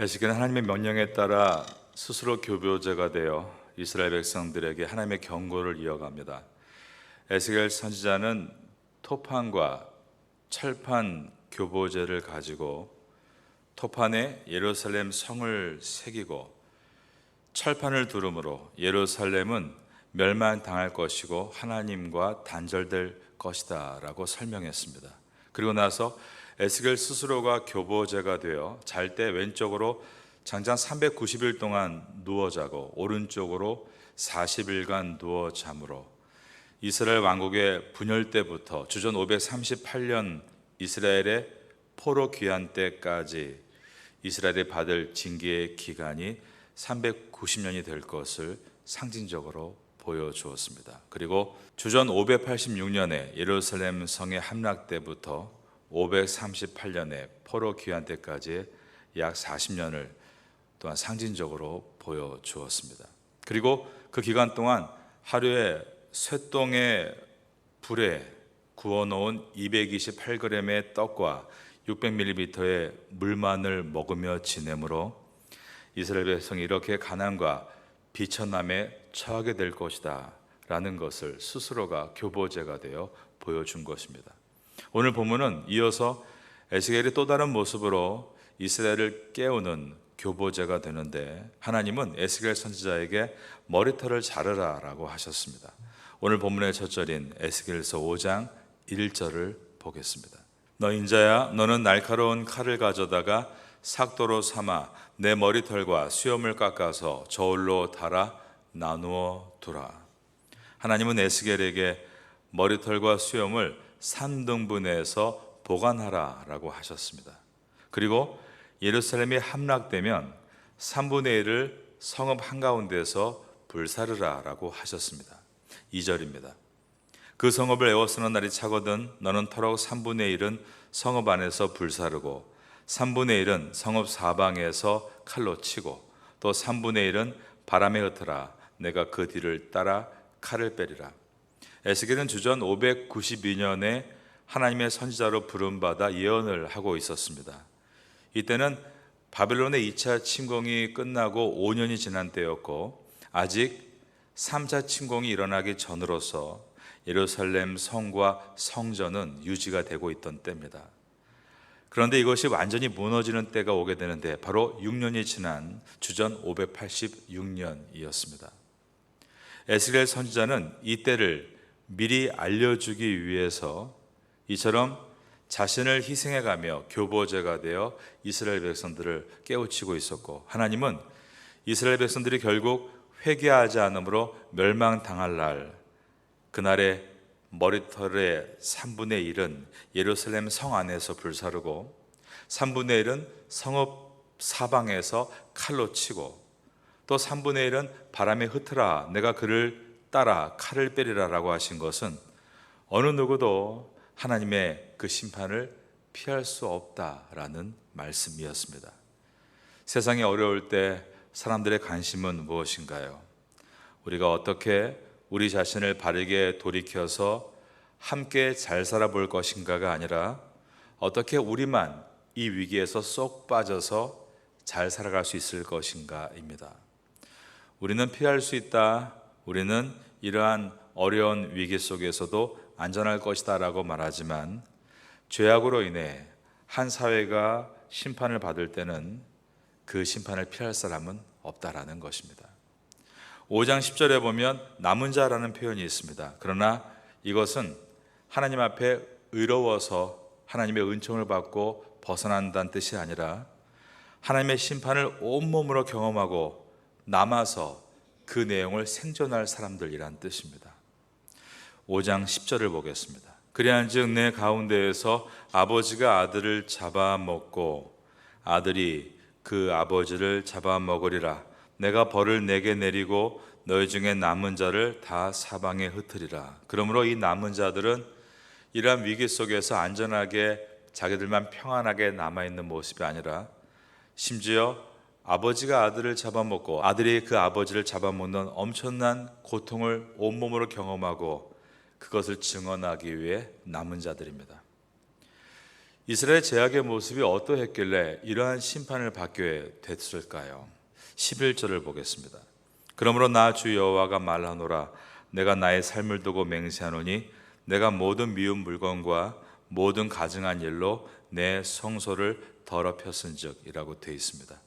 에스겔은 하나님의 명령에 따라 스스로 교보제가 되어 이스라엘 백성들에게 하나님의 경고를 이어갑니다. 에스겔 선지자는 토판과 철판 교보제를 가지고 토판에 예루살렘 성을 새기고 철판을 두름으로 예루살렘은 멸망당할 것이고 하나님과 단절될 것이다 라고 설명했습니다. 그리고 나서 에스겔 스스로가 교보제가 되어 잘 때 왼쪽으로 장장 390일 동안 누워 자고 오른쪽으로 40일간 누워 잠으로 이스라엘 왕국의 분열 때부터 주전 538년 이스라엘의 포로 귀환 때까지 이스라엘이 받을 징계의 기간이 390년이 될 것을 상징적으로 보여주었습니다. 그리고 주전 586년에 예루살렘 성의 함락 때부터 538년에 포로 귀환 때까지 약 40년을 또한 상징적으로 보여주었습니다. 그리고 그 기간 동안 하루에 쇠똥의 불에 구워놓은 228g의 떡과 600ml의 물만을 먹으며 지내므로 이스라엘 백성이 이렇게 가난과 비천함에 처하게 될 것이다 라는 것을 스스로가 교보제가 되어 보여준 것입니다. 오늘 본문은 이어서 에스겔이 또 다른 모습으로 이스라엘을 깨우는 교보제가 되는데, 하나님은 에스겔 선지자에게 머리털을 자르라 라고 하셨습니다. 오늘 본문의 첫 절인 에스겔서 5장 1절을 보겠습니다. 너 인자야, 너는 날카로운 칼을 가져다가 삭도로 삼아 내 머리털과 수염을 깎아서 저울로 달아 나누어 두라. 하나님은 에스겔에게 머리털과 수염을 3등분해서 보관하라 라고 하셨습니다. 그리고 예루살렘이 함락되면 3분의 1을 성읍 한가운데서 불사르라 라고 하셨습니다. 2절입니다. 그 성읍을 에워쓰는 날이 차거든 너는 터럭 3분의 1은 성읍 안에서 불사르고 3분의 1은 성읍 사방에서 칼로 치고 또 3분의 1은 바람에 흩어라. 내가 그 뒤를 따라 칼을 빼리라. 에스겔은 주전 592년에 하나님의 선지자로 부름받아 예언을 하고 있었습니다. 이때는 바벨론의 2차 침공이 끝나고 5년이 지난 때였고 아직 3차 침공이 일어나기 전으로서 예루살렘 성과 성전은 유지가 되고 있던 때입니다. 그런데 이것이 완전히 무너지는 때가 오게 되는데 바로 6년이 지난 주전 586년이었습니다. 에스겔 선지자는 이 때를 미리 알려주기 위해서 이처럼 자신을 희생해가며 교보제가 되어 이스라엘 백성들을 깨우치고 있었고, 하나님은 이스라엘 백성들이 결국 회개하지 않으므로 멸망당할 날, 그날의 머리털의 3분의 1은 예루살렘 성 안에서 불사르고 3분의 1은 성읍 사방에서 칼로 치고 또 3분의 1은 바람에 흩으라. 내가 그를 따라 칼을 빼리라 라고 하신 것은 어느 누구도 하나님의 그 심판을 피할 수 없다라는 말씀이었습니다. 세상이 어려울 때 사람들의 관심은 무엇인가요? 우리가 어떻게 우리 자신을 바르게 돌이켜서 함께 잘 살아볼 것인가가 아니라 어떻게 우리만 이 위기에서 쏙 빠져서 잘 살아갈 수 있을 것인가입니다. 우리는 피할 수 있다. 우리는 이러한 어려운 위기 속에서도 안전할 것이다 라고 말하지만 죄악으로 인해 한 사회가 심판을 받을 때는 그 심판을 피할 사람은 없다라는 것입니다. 5장 10절에 보면 남은 자라는 표현이 있습니다. 그러나 이것은 하나님 앞에 의로워서 하나님의 은총을 받고 벗어난다는 뜻이 아니라 하나님의 심판을 온몸으로 경험하고 남아서 그 내용을 생존할 사람들이란 뜻입니다. 5장 10절을 보겠습니다. 그리한즉 내 가운데에서 아버지가 아들을 잡아먹고 아들이 그 아버지를 잡아먹으리라. 내가 벌을 내게 내리고 너희 중에 남은 자를 다 사방에 흩으리라. 그러므로 이 남은 자들은 이러한 위기 속에서 안전하게 자기들만 평안하게 남아있는 모습이 아니라 심지어 아버지가 아들을 잡아먹고 아들이 그 아버지를 잡아먹는 엄청난 고통을 온몸으로 경험하고 그것을 증언하기 위해 남은 자들입니다. 이스라엘 제약의 모습이 어떠했길래 이러한 심판을 받게 됐을까요? 11절을 보겠습니다. 그러므로 나 주 여호와가 말하노라. 내가 나의 삶을 두고 맹세하노니 내가 모든 미운 물건과 모든 가증한 일로 내 성소를 더럽혔은즉 이라고 되어 있습니다.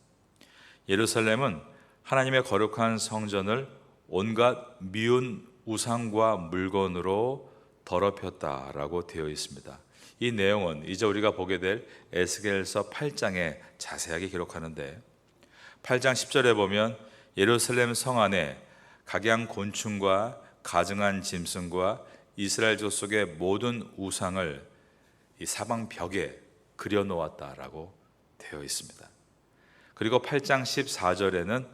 예루살렘은 하나님의 거룩한 성전을 온갖 미운 우상과 물건으로 더럽혔다라고 되어 있습니다. 이 내용은 이제 우리가 보게 될 에스겔서 8장에 자세하게 기록하는데 8장 10절에 보면 예루살렘 성 안에 각양 곤충과 가증한 짐승과 이스라엘 족속의 모든 우상을 이 사방 벽에 그려 놓았다라고 되어 있습니다. 그리고 8장 14절에는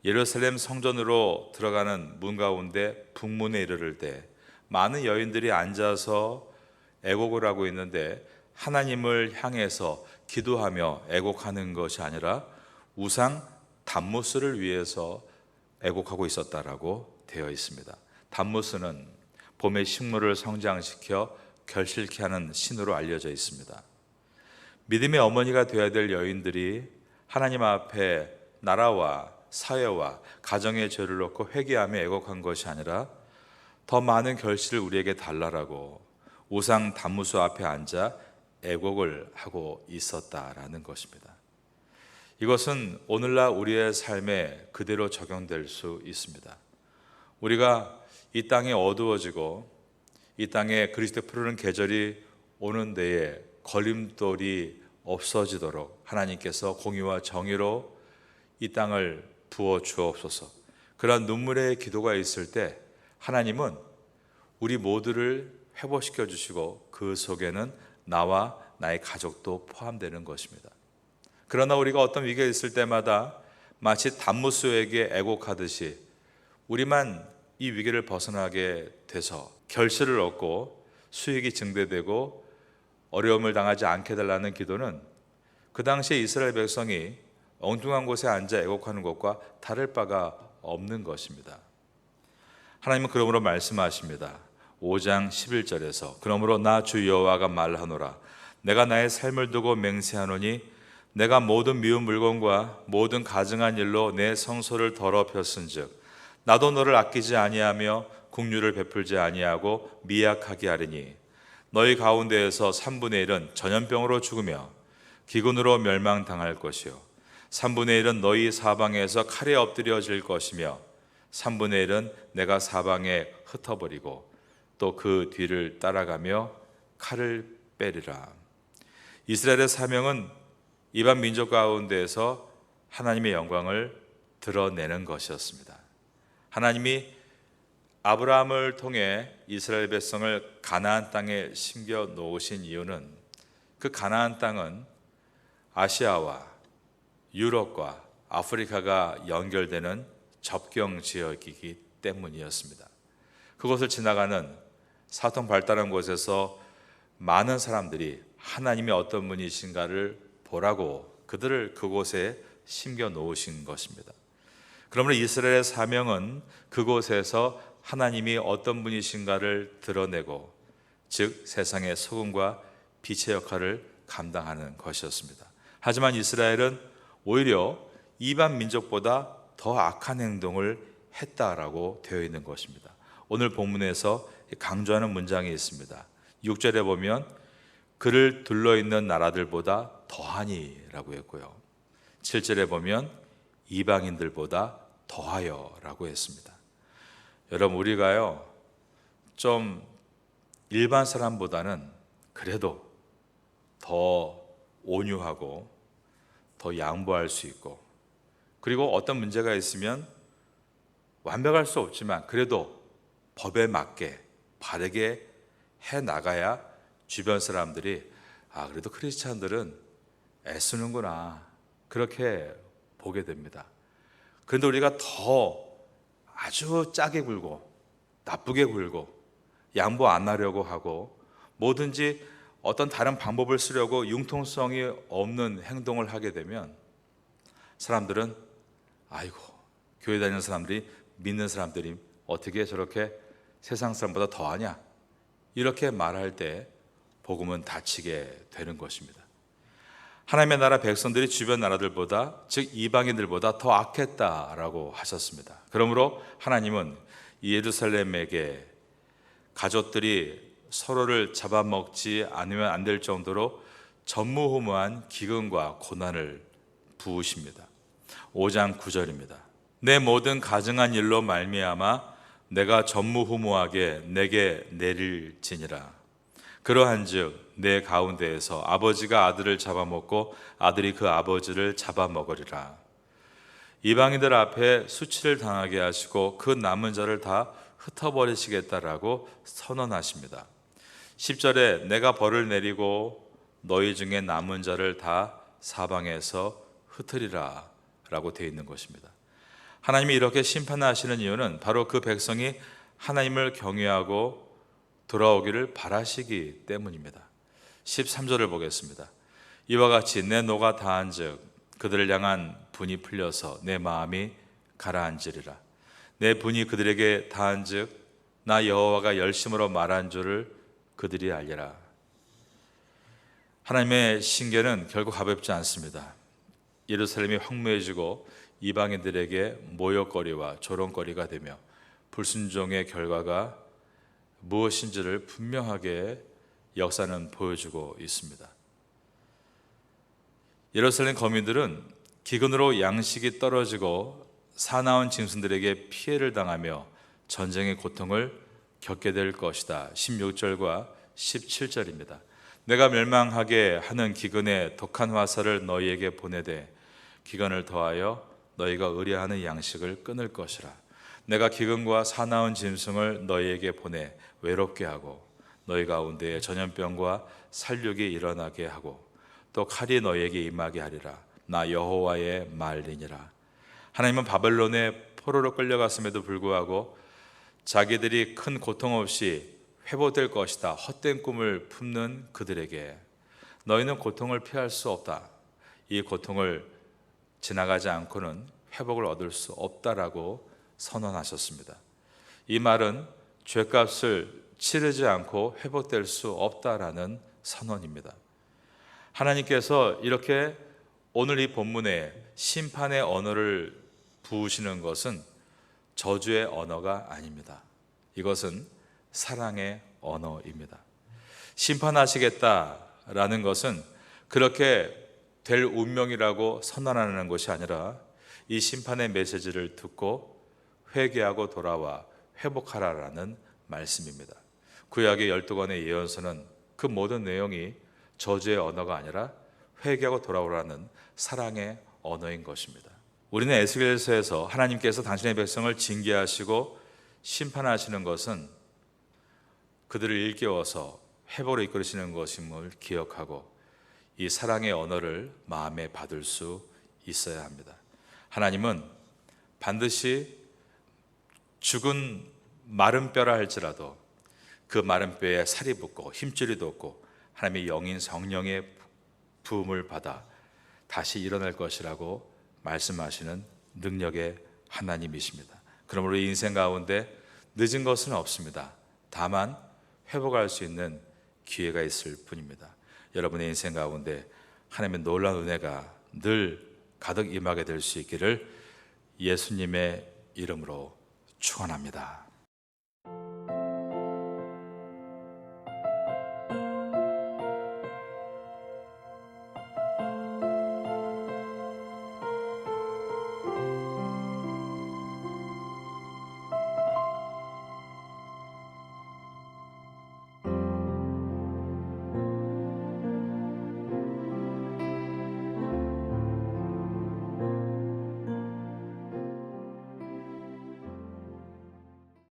예루살렘 성전으로 들어가는 문 가운데 북문에 이르를 때 많은 여인들이 앉아서 애곡을 하고 있는데 하나님을 향해서 기도하며 애곡하는 것이 아니라 우상 담무스를 위해서 애곡하고 있었다라고 되어 있습니다. 담무스는 봄의 식물을 성장시켜 결실케 하는 신으로 알려져 있습니다. 믿음의 어머니가 되어야 될 여인들이 하나님 앞에 나라와 사회와 가정의 죄를 놓고 회개하며 애곡한 것이 아니라 더 많은 결실을 우리에게 달라라고 우상 담무수 앞에 앉아 애곡을 하고 있었다라는 것입니다. 이것은 오늘날 우리의 삶에 그대로 적용될 수 있습니다. 우리가 이 땅이 어두워지고 이 땅에 그리스도 푸르는 계절이 오는 데에 걸림돌이 없어지도록 하나님께서 공의와 정의로 이 땅을 부어 주옵소서. 그러한 눈물의 기도가 있을 때 하나님은 우리 모두를 회복시켜 주시고 그 속에는 나와 나의 가족도 포함되는 것입니다. 그러나 우리가 어떤 위기가 있을 때마다 마치 담무스에게 애곡하듯이 우리만 이 위기를 벗어나게 돼서 결실을 얻고 수익이 증대되고 어려움을 당하지 않게 달라는 기도는 그 당시에 이스라엘 백성이 엉뚱한 곳에 앉아 애곡하는 것과 다를 바가 없는 것입니다. 하나님은 그러므로 말씀하십니다. 5장 11절에서 그러므로 나 주 여호와가 말하노라. 내가 나의 삶을 두고 맹세하노니 내가 모든 미운 물건과 모든 가증한 일로 내 성소를 더럽혔은즉 나도 너를 아끼지 아니하며 긍휼을 베풀지 아니하고 미약하게 하리니 너희 가운데에서 3분의 1은 전염병으로 죽으며 기근으로 멸망당할 것이요 3분의 1은 너희 사방에서 칼에 엎드려질 것이며 3분의 1은 내가 사방에 흩어버리고 또 그 뒤를 따라가며 칼을 빼리라. 이스라엘의 사명은 이방 민족 가운데에서 하나님의 영광을 드러내는 것이었습니다. 하나님이 아브라함을 통해 이스라엘 백성을 가나안 땅에 심겨 놓으신 이유는 그 가나안 땅은 아시아와 유럽과 아프리카가 연결되는 접경 지역이기 때문이었습니다. 그곳을 지나가는 사통 발달한 곳에서 많은 사람들이 하나님이 어떤 분이신가를 보라고 그들을 그곳에 심겨 놓으신 것입니다. 그러므로 이스라엘의 사명은 그곳에서 하나님이 어떤 분이신가를 드러내고 즉 세상의 소금과 빛의 역할을 감당하는 것이었습니다. 하지만 이스라엘은 오히려 이방 민족보다 더 악한 행동을 했다라고 되어 있는 것입니다. 오늘 본문에서 강조하는 문장이 있습니다. 6절에 보면 그를 둘러있는 나라들보다 더하니 라고 했고요 7절에 보면 이방인들보다 더하여 라고 했습니다. 여러분 우리가요 좀 일반 사람보다는 그래도 더 온유하고 더 양보할 수 있고 그리고 어떤 문제가 있으면 완벽할 수 없지만 그래도 법에 맞게 바르게 해 나가야 주변 사람들이 그래도 크리스찬들은 애쓰는구나 그렇게 보게 됩니다. 그런데 우리가 더 아주 짜게 굴고 나쁘게 굴고 양보 안 하려고 하고 뭐든지 어떤 다른 방법을 쓰려고 융통성이 없는 행동을 하게 되면 사람들은 아이고 교회 다니는 사람들이 믿는 사람들이 어떻게 저렇게 세상 사람보다 더하냐 이렇게 말할 때 복음은 닫히게 되는 것입니다. 하나님의 나라 백성들이 주변 나라들보다, 즉 이방인들보다 더 악했다라고 하셨습니다. 그러므로 하나님은 이 예루살렘에게 가족들이 서로를 잡아먹지 않으면 안 될 정도로 전무후무한 기근과 고난을 부으십니다. 5장 9절입니다. 내 모든 가증한 일로 말미암아 내가 전무후무하게 내게 내릴지니라. 그러한즉 내 가운데에서 아버지가 아들을 잡아먹고 아들이 그 아버지를 잡아먹으리라. 이방인들 앞에 수치를 당하게 하시고 그 남은 자를 다 흩어버리시겠다라고 선언하십니다. 10절에 내가 벌을 내리고 너희 중에 남은 자를 다 사방에서 흩으리라 라고 되어 있는 것입니다. 하나님이 이렇게 심판하시는 이유는 바로 그 백성이 하나님을 경외하고 돌아오기를 바라시기 때문입니다. 13절을 보겠습니다. 이와 같이 내 노가 다한즉 그들을 향한 분이 풀려서 내 마음이 가라앉으리라. 내 분이 그들에게 다한즉 나 여호와가 열심으로 말한 줄을 그들이 알리라. 하나님의 신계는 결국 가볍지 않습니다. 예루살렘이 황무해지고 이방인들에게 모욕거리와 조롱거리가 되며 불순종의 결과가 무엇인지를 분명하게 역사는 보여주고 있습니다. 예루살렘 거민들은 기근으로 양식이 떨어지고 사나운 짐승들에게 피해를 당하며 전쟁의 고통을 겪게 될 것이다. 16절과 17절입니다. 내가 멸망하게 하는 기근의 독한 화살을 너희에게 보내되 기근을 더하여 너희가 의뢰하는 양식을 끊을 것이라. 내가 기근과 사나운 짐승을 너희에게 보내 외롭게 하고 너희 가운데에 전염병과 살육이 일어나게 하고 또 칼이 너희에게 임하게 하리라. 나 여호와의 말이니라. 하나님은 바벨론의 포로로 끌려갔음에도 불구하고 자기들이 큰 고통 없이 회복될 것이다 헛된 꿈을 품는 그들에게 너희는 고통을 피할 수 없다, 이 고통을 지나가지 않고는 회복을 얻을 수 없다라고 선언하셨습니다. 이 말은 죄값을 치르지 않고 회복될 수 없다라는 선언입니다. 하나님께서 이렇게 오늘 이 본문에 심판의 언어를 부으시는 것은 저주의 언어가 아닙니다. 이것은 사랑의 언어입니다. 심판하시겠다라는 것은 그렇게 될 운명이라고 선언하는 것이 아니라 이 심판의 메시지를 듣고 회개하고 돌아와 회복하라라는 말씀입니다. 구약의 12권의 예언서는 그 모든 내용이 저주의 언어가 아니라 회개하고 돌아오라는 사랑의 언어인 것입니다. 우리는 에스겔서에서 하나님께서 당신의 백성을 징계하시고 심판하시는 것은 그들을 일깨워서 회복으로 이끌으시는 것임을 기억하고 이 사랑의 언어를 마음에 받을 수 있어야 합니다. 하나님은 반드시 죽은 마른 뼈라 할지라도 그 마른 뼈에 살이 붙고 힘줄이 돋고 하나님의 영인 성령의 부음을 받아 다시 일어날 것이라고 말씀하시는 능력의 하나님이십니다. 그러므로 인생 가운데 늦은 것은 없습니다. 다만 회복할 수 있는 기회가 있을 뿐입니다. 여러분의 인생 가운데 하나님의 놀라운 은혜가 늘 가득 임하게 될 수 있기를 예수님의 이름으로 축원합니다.